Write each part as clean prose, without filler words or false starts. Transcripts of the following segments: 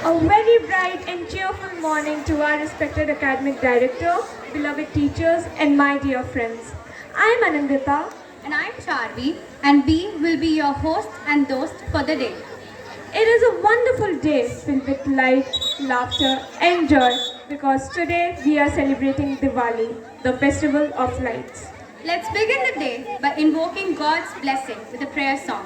A very bright and cheerful morning to our respected academic director, beloved teachers, and my dear friends. I am Anandita. And I'm Charvi, and we will be your host and host for the day. It is a wonderful day filled with light, laughter, and joy because today we are celebrating Diwali, the festival of lights. Let's begin the day by invoking God's blessing with a prayer song.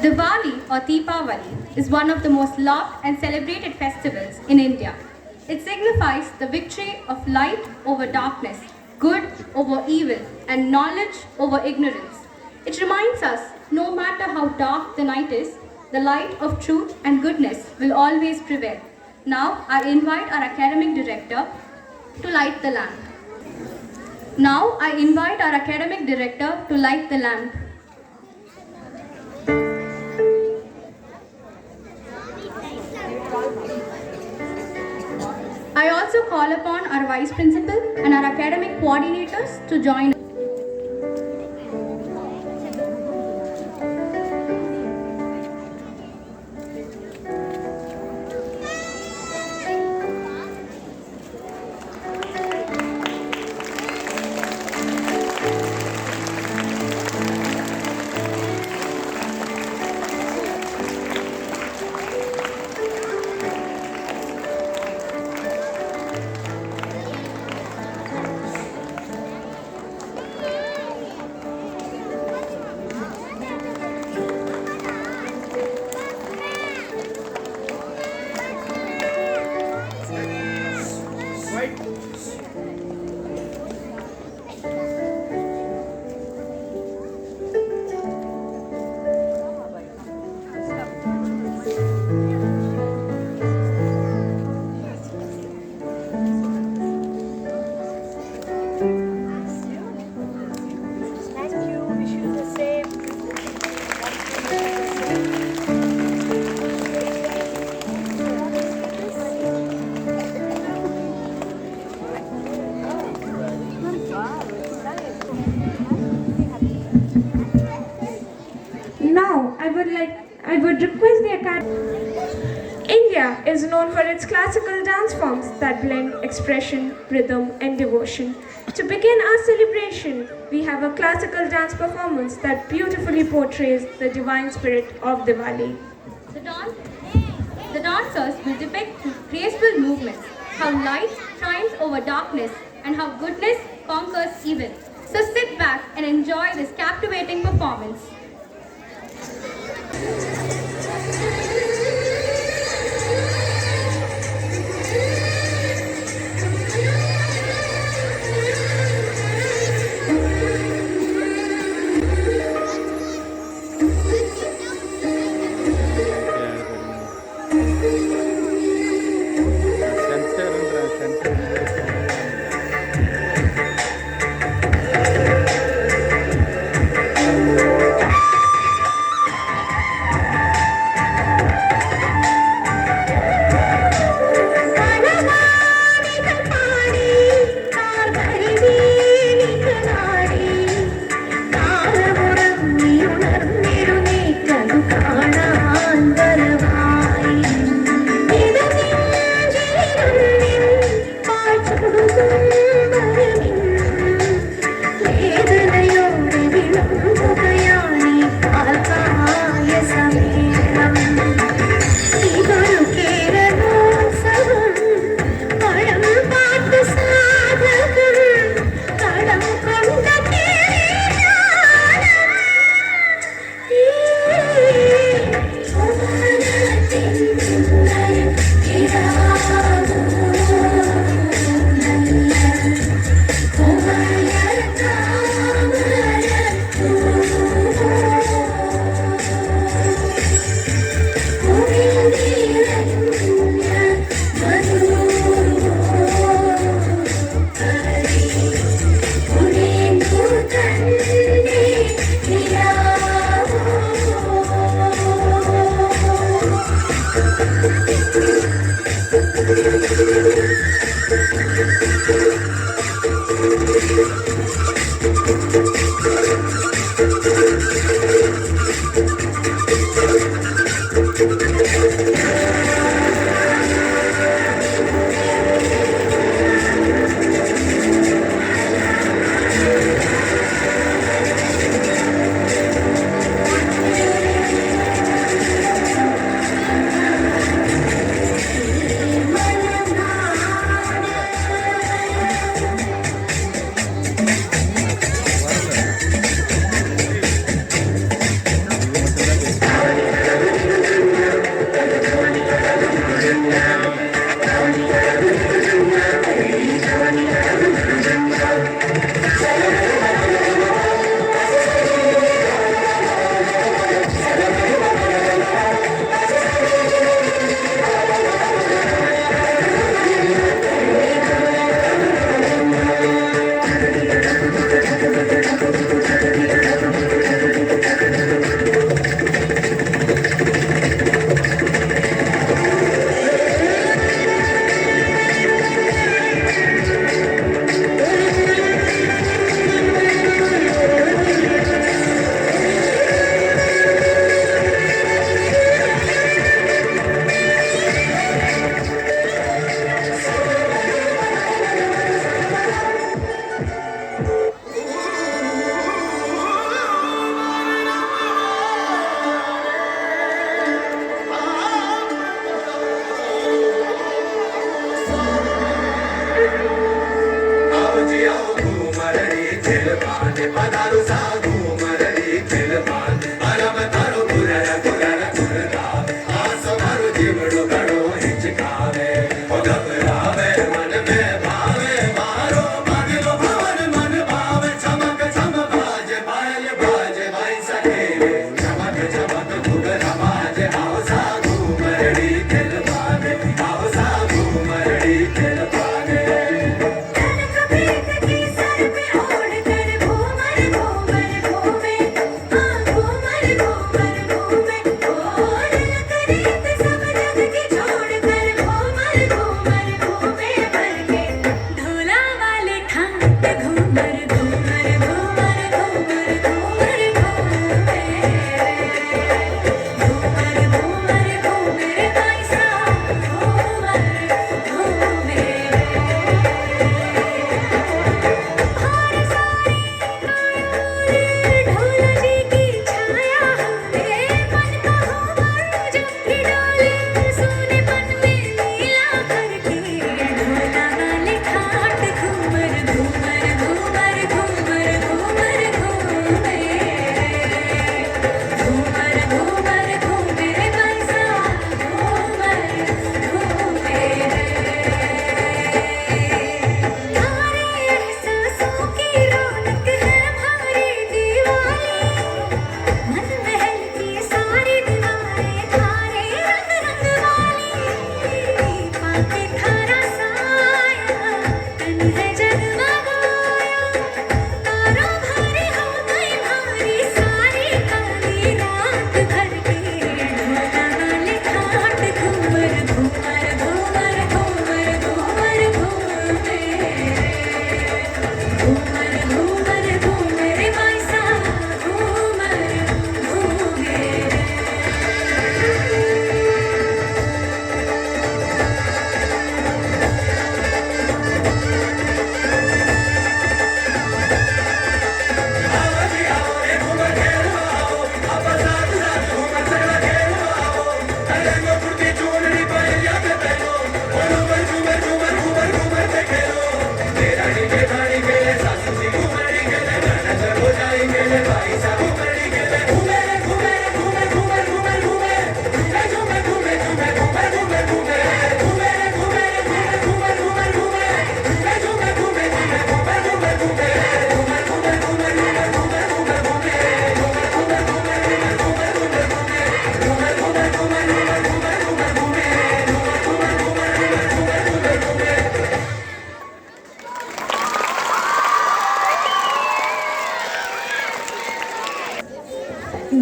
Diwali or Deepavali is one of the most loved and celebrated festivals in India. It signifies the victory of light over darkness, good over evil, and knowledge over ignorance. It reminds us, no matter how dark the night is, the light of truth and goodness will always prevail. Now, I invite our academic director to light the lamp. Now, I invite our academic director to light the lamp. I also call upon our Vice Principal and our academic coordinators to join. I would request the Academy. India is known for its classical dance forms that blend expression, rhythm, and devotion. To begin our celebration, we have a classical dance performance that beautifully portrays the divine spirit of Diwali. The dancers will depict through graceful movements how light triumphs over darkness and how goodness conquers evil. So sit back and enjoy this captivating performance. Thank you.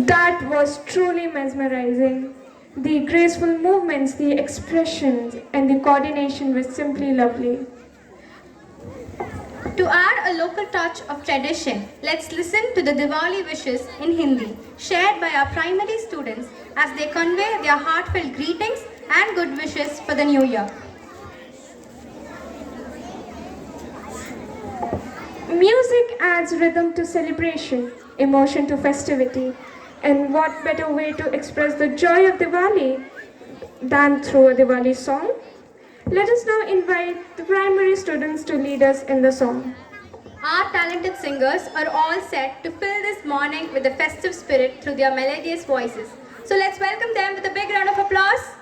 That was truly mesmerizing. The graceful movements, the expressions, and the coordination were simply lovely. To add a local touch of tradition, let's listen to the Diwali wishes in Hindi, shared by our primary students as they convey their heartfelt greetings and good wishes for the new year. Music adds rhythm to celebration, emotion to festivity, and what better way to express the joy of Diwali than through a Diwali song? Let us now invite the primary students to lead us in the song. Our talented singers are all set to fill this morning with the festive spirit through their melodious voices. So let's welcome them with a big round of applause.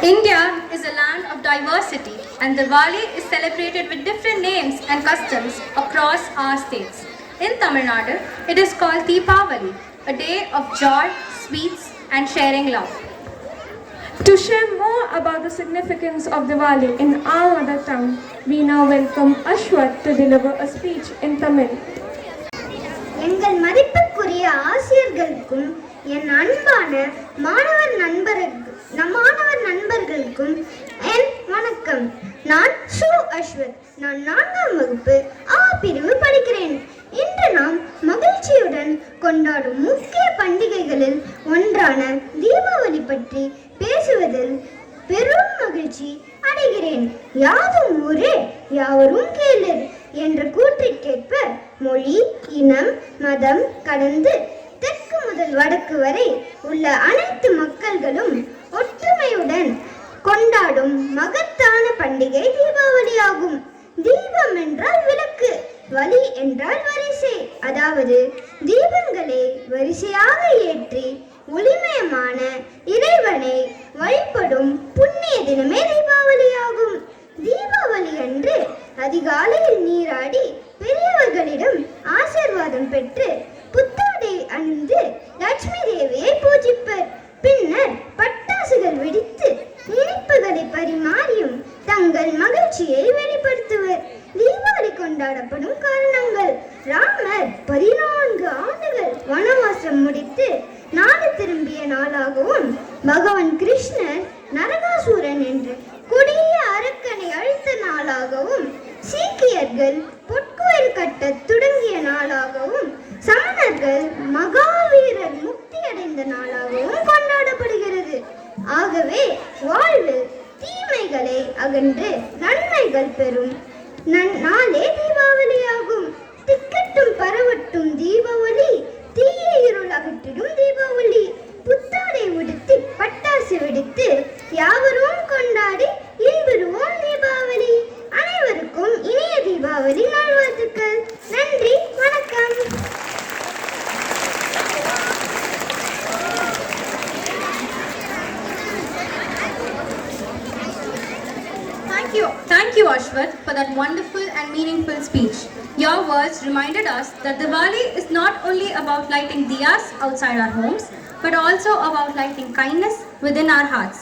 India is a land of diversity and Diwali is celebrated with different names and customs across our states. In Tamil Nadu, it is called Deepavali, a day of joy, sweets and sharing love. To share more about the significance of Diwali in our mother tongue, we now welcome Ashwath to deliver a speech in Tamil. எங்கள் மதிப்புக்குரிய ஆசிரியர்களுக்கும் என் அன்பான மாணவர் நண்பர்களுக்கும் என் வணக்கம். நான் சு அஸ்வத். நான் 4ஆம் வகுப்பு ஆ பிரிவு படிக்கிறேன். இன்று நாம் மகிழ்ச்சியுடன் கொண்டாடும் முக்கிய பண்டிகைகளில் ஒன்றான தீபாவளி பற்றி பேசுவதில் பெரும் மகிழ்ச்சி அடைகிறேன். யாதும் ஊரே யாவரும் கேளீர் என்ற கூற்றிற்கேற்ப மொழி, இனம், மதம் கடந்து தெற்கு முதல் வடக்கு வரை உள்ள அனைத்து மக்கள்களும் ஒற்றுமையுடன் கொண்டாடும் மகத்தான பண்டிகை தீபாவளி ஆகும். தீபம் என்றால் விளக்கு, வழி என்றால் வரிசை, அதாவது தீபங்களை வரிசையாக ஏற்றி ஒளிமயமான இறைவனை வழிபடும் புண்ணிய தினமே தீபாவளி ஆகும். தீபாவளி அன்று அதிகாலையில் நீராடி பெரியவர்களிடம் ஆசீர்வாதம் பெற்று புத்தாடை அணிந்து லட்சுமி தேவியை பூஜிப்பர். பின்னர் பட்டாசுகள் வெடித்து இனிப்புகளை பரிமாறியும் தங்கள் மகிழ்ச்சியை வெளிப்படுத்துவர். தீபாவளி கொண்டாடப்படும் காரணங்கள்: ராமர் 14 ஆண்டுகள் வனவாசம் முடித்து நாடு திரும்பிய நாளாகவும், பகவான் கிருஷ்ணர் நரகாசூரன் என்ற கொடிய அரக்கனை அழித்த நாளாகவும், சீக்கியர்கள் பொற்கோயில் கட்ட தொடங்கிய நாளாகவும், சமணர்கள் மகாவீரர் முக்தி அடைந்த நாளாகவும் கொண்டாடப்படுகிறது. ஆகவே வாழ்வில் தீமைகளை அகன்று நன்மைகள் பெறும் நாளே தீபாவளியாகும். திக்கட்டும் பரவட்டும் தீபாவளி, தீய இருள் அகற்றிடும் தீபாவளி. புத்தாடை உடுத்தி பட்டாசு வெடித்து யாவரும் கொண்டாடி இன்புறுவோம் தீபாவளி. அனைவருக்கும் இனிய தீபாவளி நல்வாழ்த்துக்கள். நன்றி, வணக்கம். Thank you, Ashwath, for that wonderful and meaningful speech. Your words reminded us that Diwali is not only about lighting diyas outside our homes, but also about lighting kindness within our hearts.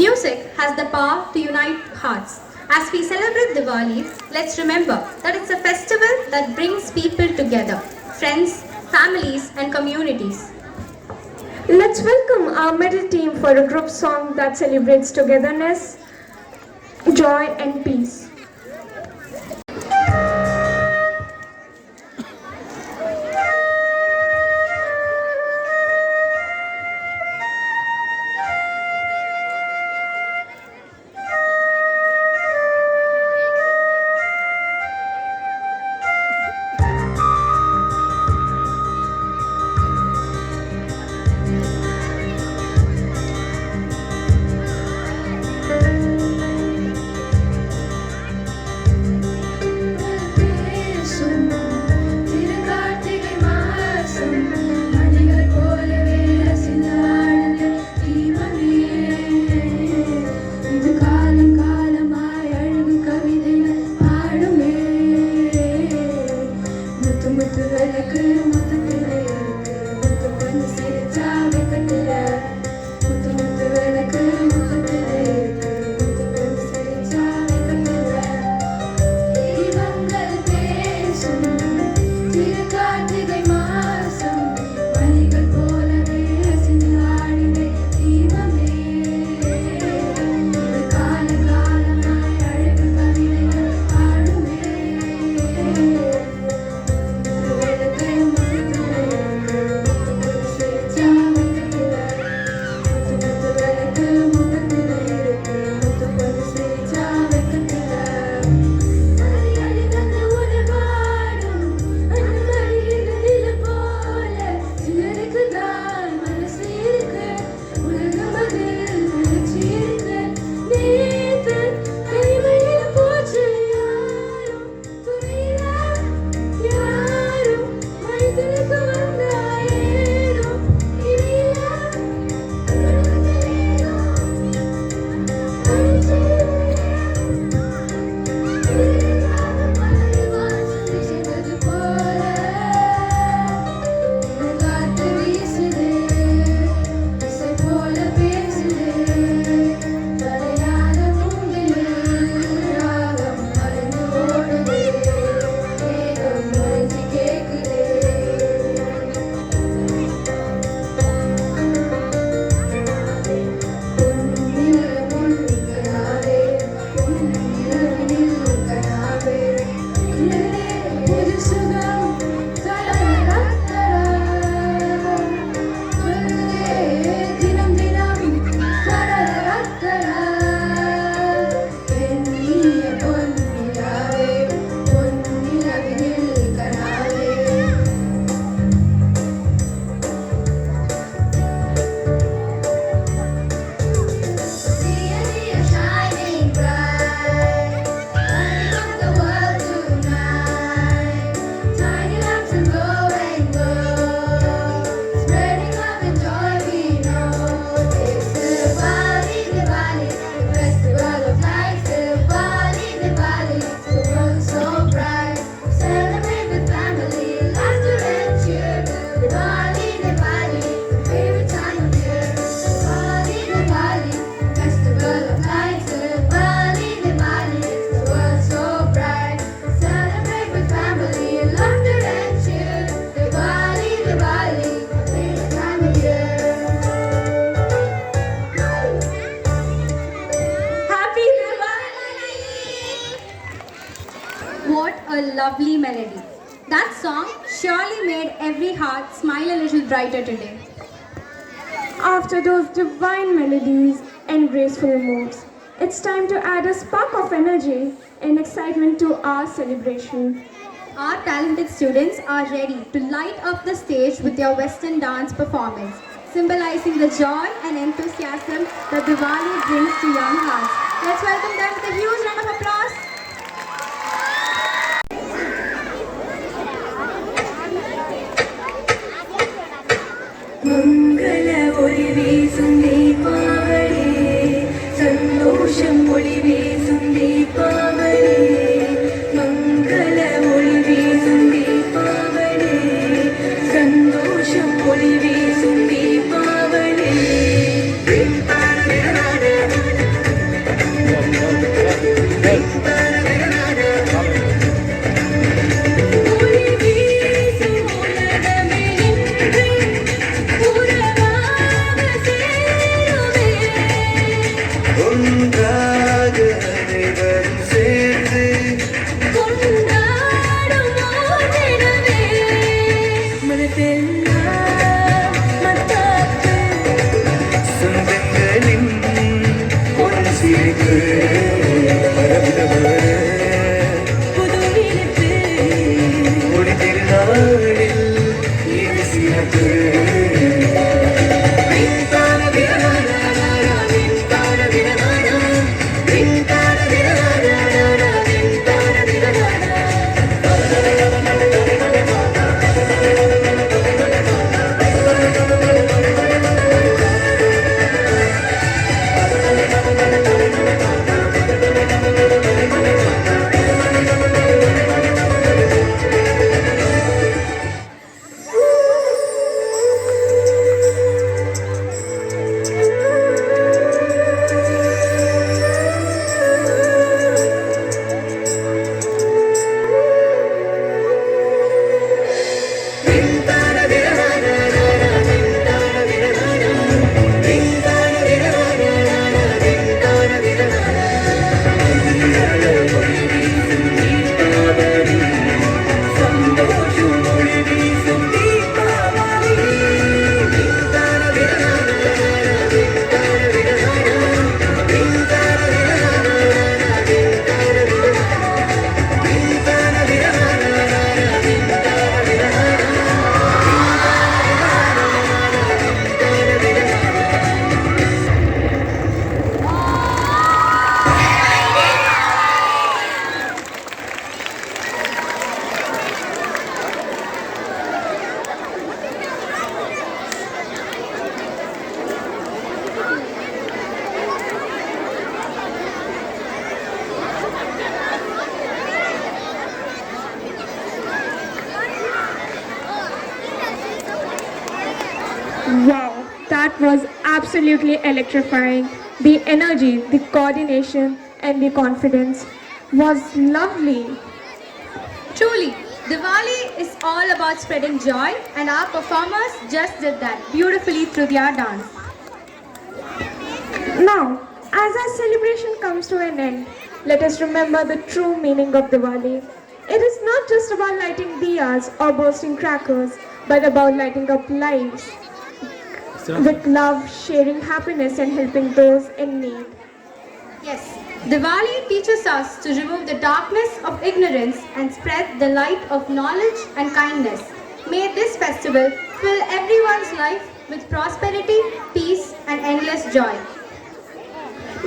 Music has the power to unite hearts. As we celebrate Diwali, let's remember that it's a festival that brings people together, friends, families, and communities. Let's welcome our middle team for a group song that celebrates togetherness, joy and peace. What a lovely melody. That song surely made every heart smile a little brighter today. After those divine melodies and graceful moves, it's time to add a spark of energy and excitement to our celebration. Our talented students are ready to light up the stage with their Western dance performance, symbolizing the joy and enthusiasm that Diwali brings to young hearts. Let's welcome them with a huge round of applause. மங்கள ஒளி வீசும் தீபாவளி சந்தோஷம் ஒளி வீசும் தீபாவளி மங்கள ஒளி வீசும் தீபாவளி சந்தோஷம் ஒளி வீசும் தீபாவளி ஒளி வீசும் உலகமே இன்று உறவாக சேருமே ஒன்றாக அனைவரும் சேர்ந்து கொண்டாடும் ஓரிடமே மனதெல்லாம் மத்தாப்பு சொந்தங்களின் ஒன்று சேர்த்து பரவிடவர புது நினைப்பு ஒளி திருநாளில் இது சிறப்பு விண்தான விரலாரா, விண்தான விரலாரா, விண்தான விரலாரா, விண்தான விரலாரா. விண்தான விரலாரா, விண்தான விரலாரா, விண்தான விரலாரா, விண்தான விரலாரா. ஒளி வீசும் தீபாவளி சந்தோஷம் ஒளி வீசும் Deepavali விண்தான விரலாரா, விண்தான விரலாரா, விண்தான விரலாரா, விண்தான விரலாரா, விண்தான விரலாரா, விண்தான விரலாரா. Wow, that was absolutely electrifying. The energy, the coordination, and the confidence was lovely. Truly, Diwali is all about spreading joy, and our performers just did that beautifully through their dance. Now, as our celebration comes to an end, let us remember the true meaning of Diwali. It is not just about lighting diyas or bursting crackers, but about lighting up lives with love, sharing happiness, and helping those in need. Yes, Diwali teaches us to remove the darkness of ignorance and spread the light of knowledge and kindness. May this festival fill everyone's life with prosperity, peace, and endless joy.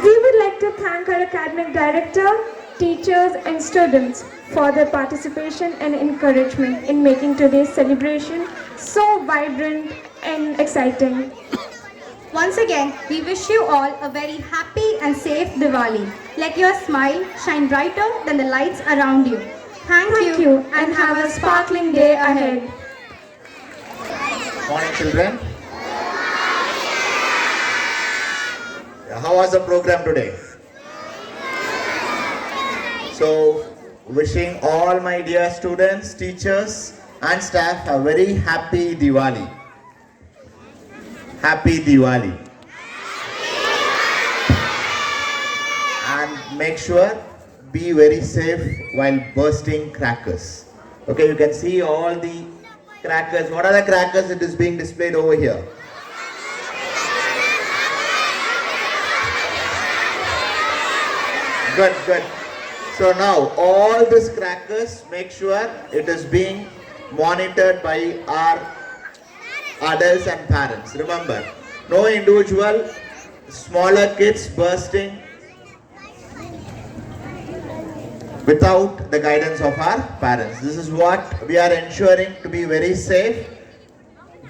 We would like to thank our academic director, teachers, and students for their participation and encouragement in making today's celebration so vibrant and exciting. Once again, we wish you all a very happy and safe Diwali. Let your smile shine brighter than the lights around you. Thank you and have a sparkling day ahead. Morning, children. How was the program today? So, wishing all my dear students, teachers, and staff a very happy Diwali. Happy Diwali. And make sure be very safe while bursting crackers. Okay, you can see all the crackers. What are the crackers that is being displayed over here? Good, good. So now all these crackers, make sure it is being monitored by our adults and parents. Remember, no individual, smaller kids bursting without the guidance of our parents. This is what we are ensuring to be very safe.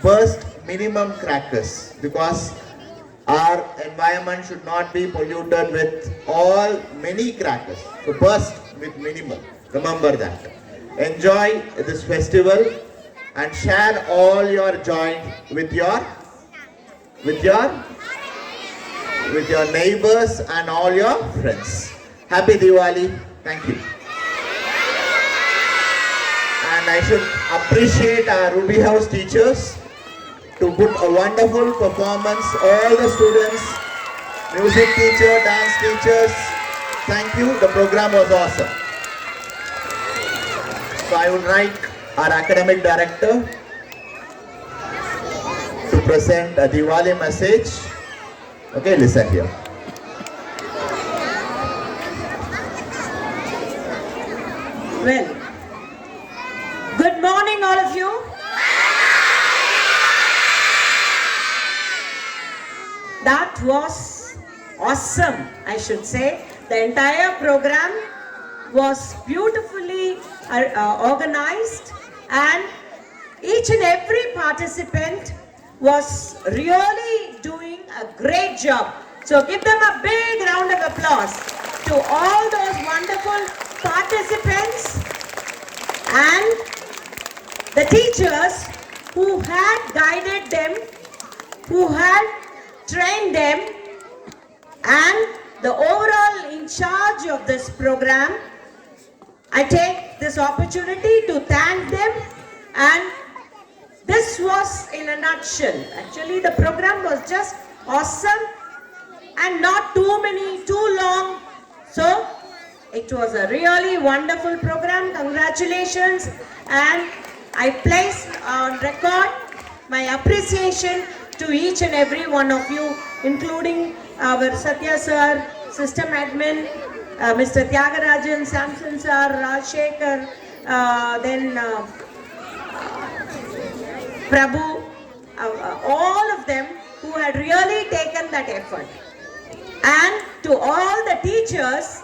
Burst minimum crackers, because our environment should not be polluted with many crackers. So burst with minimum. Remember that. Enjoy this festival and share all your joy with your neighbors and all your friends. Happy Diwali. Thank you. And I should appreciate our Ruby House teachers to put a wonderful performance. All the students, music teacher, dance teachers, thank you. The program was awesome. So I would like our academic director to present a Diwali message. Okay, listen here. Well, good morning, all of you. That was awesome, I should say. The entire program was beautifully organized, and each and every participant was really doing a great job. So give them a big round of applause to all those wonderful participants and the teachers who had guided them, who had trained them, and the overall in charge of this program. I take this opportunity to thank them, and this was in a nutshell. Actually, the program was just awesome and not too long. So it was a really wonderful program. Congratulations, and I place on record my appreciation to each and every one of you, including our Satya sir, system admin, Mr. Tyagarajan, Samson sir, Rajshekhar, then Prabhu, all of them who had really taken that effort. And to all the teachers,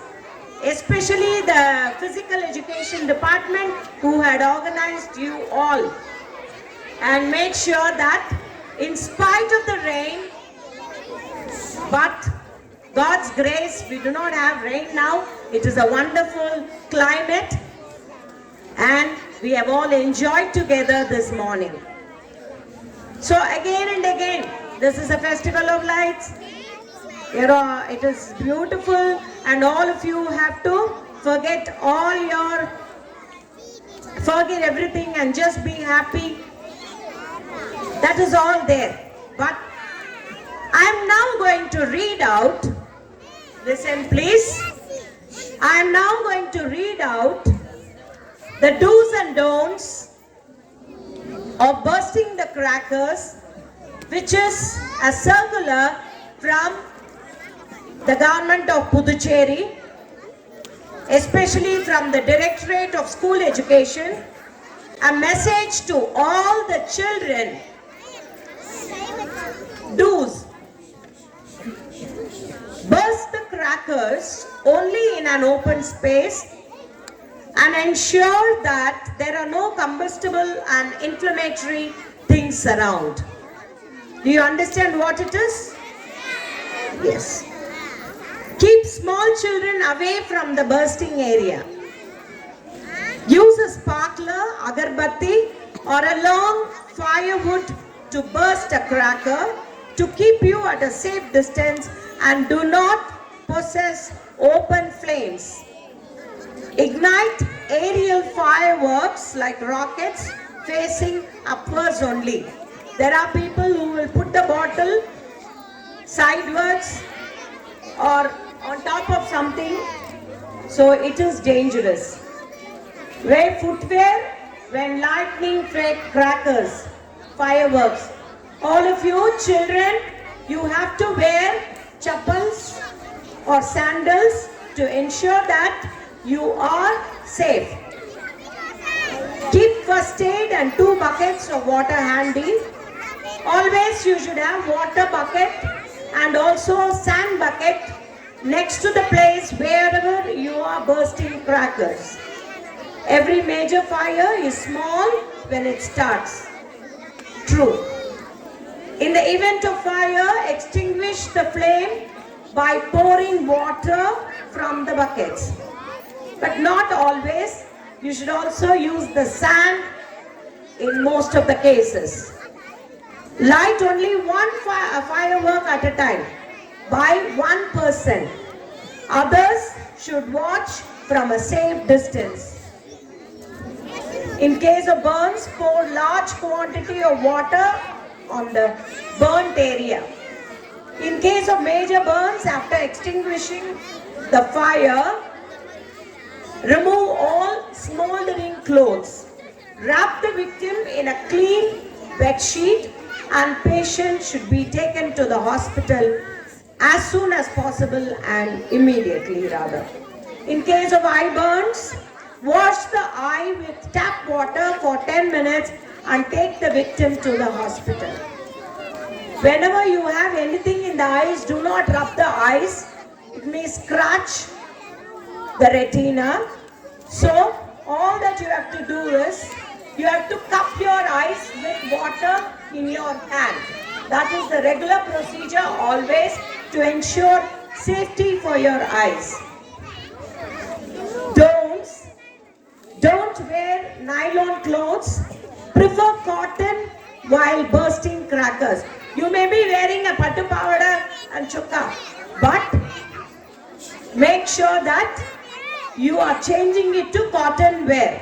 especially the physical education department who had organized you all and made sure that in spite of the rain, but God's grace, we do not have rain now. It is a wonderful climate and we have all enjoyed together this morning. So again and again, this is a festival of lights. You know, it is beautiful, and all of you have to forget everything and just be happy. That is all there. But I am now going to read out, listen please, I am now going to read out the do's and don'ts of bursting the crackers, which is a circular from the government of Puducherry, especially from the Directorate of School Education, a message to all the children. Do's. Burst the crackers only in an open space and ensure that there are no combustible and inflammatory things around. Do you understand what it is? Yes. Keep small children away from the bursting area. Use a sparkler, agarbatti, or a long firewood to burst a cracker to keep you at a safe distance, and do not possess open flames. Ignite aerial fireworks like rockets facing upwards only. There are people who will put the bottle sideways or on top of something. so it is dangerous. Wear footwear when lightning crackers, fireworks. All of you children, you have to wear chappals or sandals to ensure that you are safe. Keep first aid and 2 buckets of water handy. Always you should have water bucket and also sand bucket next to the place wherever you are bursting crackers. Every major fire is small when it starts. True. In the event of fire, extinguish the flame by pouring water from the buckets. But not always. You should also use the sand in most of the cases. Light only one firework at a time by one person. Others should watch from a safe distance. In case of burns, pour large quantity of water on the burnt area. In case of major burns, after extinguishing the fire, remove all smoldering clothes. Wrap the victim in a clean bed sheet and patient should be taken to the hospital as soon as possible and immediately rather. In case of eye burns, wash the eye with tap water for 10 minutes and take the victim to the hospital. Whenever you have anything in the eyes, do not rub the eyes. It may scratch the retina. So all that you have to do is, you have to cup your eyes with water in your hand. That is the regular procedure always to ensure safety for your eyes. Don't wear nylon clothes. Prefer cotton while bursting crackers. You may be wearing a pattu pavada and chukka, but make sure that you are changing it to cotton wear.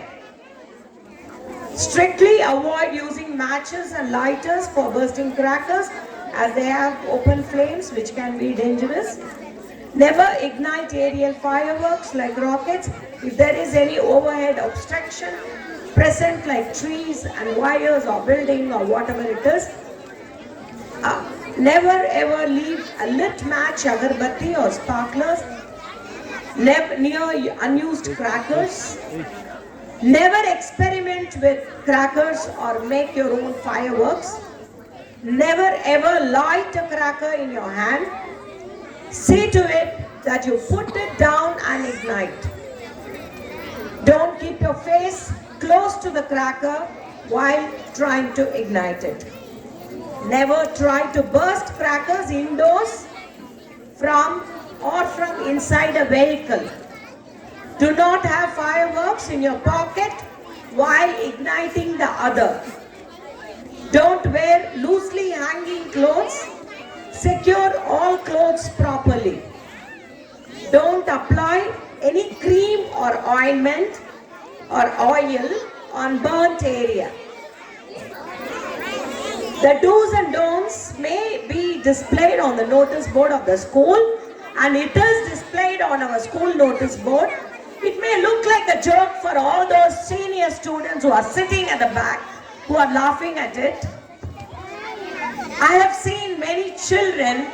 Strictly avoid using matches and lighters for bursting crackers as they have open flames which can be dangerous. Never ignite aerial fireworks like rockets if there is any overhead obstruction present like trees and wires or building or whatever it is. Never ever leave a lit match, agarbatti or sparklers near unused crackers. Never experiment with crackers or make your own fireworks. Never ever light a cracker in your hand. See to it that you put it down and ignite. Don't keep your face close to the cracker while trying to ignite it. Never try to burst crackers indoors from inside a vehicle. Do not have fireworks in your pocket while igniting the other. Don't wear loosely hanging clothes. Secure all clothes properly. Don't apply any cream or ointment or oil on burnt area. The do's and don'ts may be displayed on the notice board of the school, and it is displayed on our school notice board. It may look like a joke for all those senior students who are sitting at the back, who are laughing at it. I have seen many children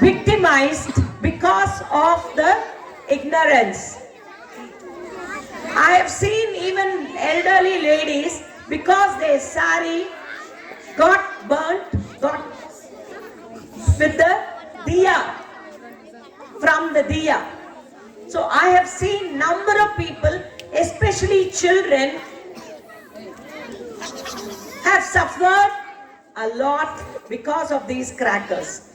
victimized because of the ignorance. I have seen even elderly ladies, because their sari got burnt, with the diya, from the diya. So I have seen number of people, especially children, have suffered a lot because of these crackers.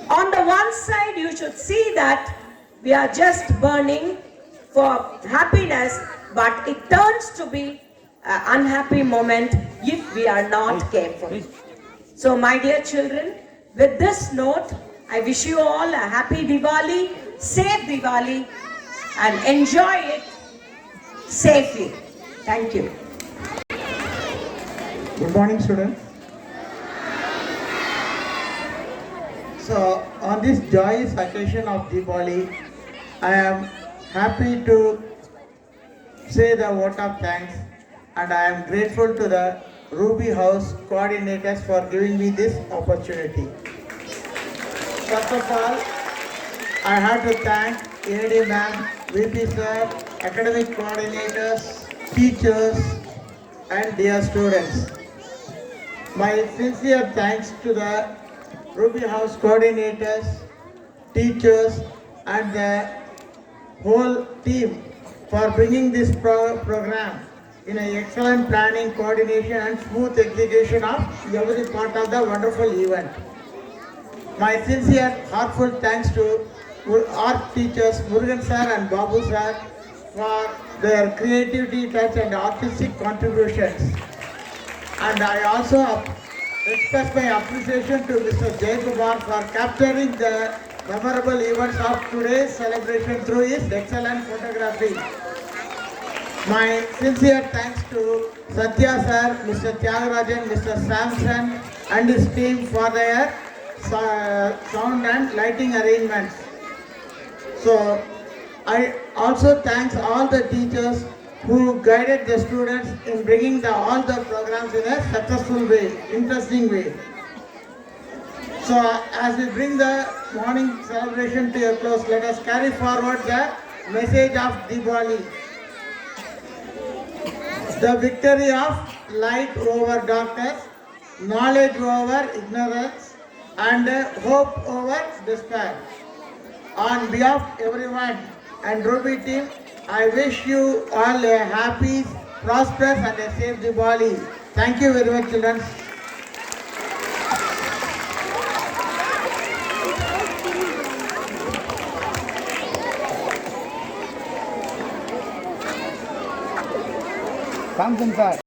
On the one side, you should see that we are just burning for happiness, but it turns to be an unhappy moment if we are not careful. So my dear children, with this note, I wish you all a happy Diwali, safe Diwali, and enjoy it safely. Thank you. Good morning, students. So, on this joyous occasion of Diwali, I am happy to say the vote of thanks, and I am grateful to the Ruby House coordinators for giving me this opportunity. First of all, I have to thank AD ma'am, VP sir, academic coordinators, teachers, and dear students. My sincere thanks to the Ruby House coordinators, teachers, and the whole team for bringing this program in an excellent planning, coordination, and smooth execution of every part of the wonderful event. My sincere, heartfelt thanks to art teachers Murugan sir and Babu sir for their creativity, touch, and artistic contributions. And I also express my appreciation to Mr. Jayakumar for capturing the memorable events of today's celebration through his excellent photography. My sincere thanks to Satya sir, Mr. Tyagarajan, Mr. Samson, and his team for their sound and lighting arrangements. So I also thanks all the teachers who guided the students in bringing all the programs in a successful way, interesting way. So as we bring the morning celebration to a close, let us carry forward the message of Diwali. The victory of light over darkness, knowledge over ignorance, and hope over despair. On behalf of everyone and Ruby team, I wish you all a happy, prosperous, and a safe Diwali. Thank you very much, children. Samson sir.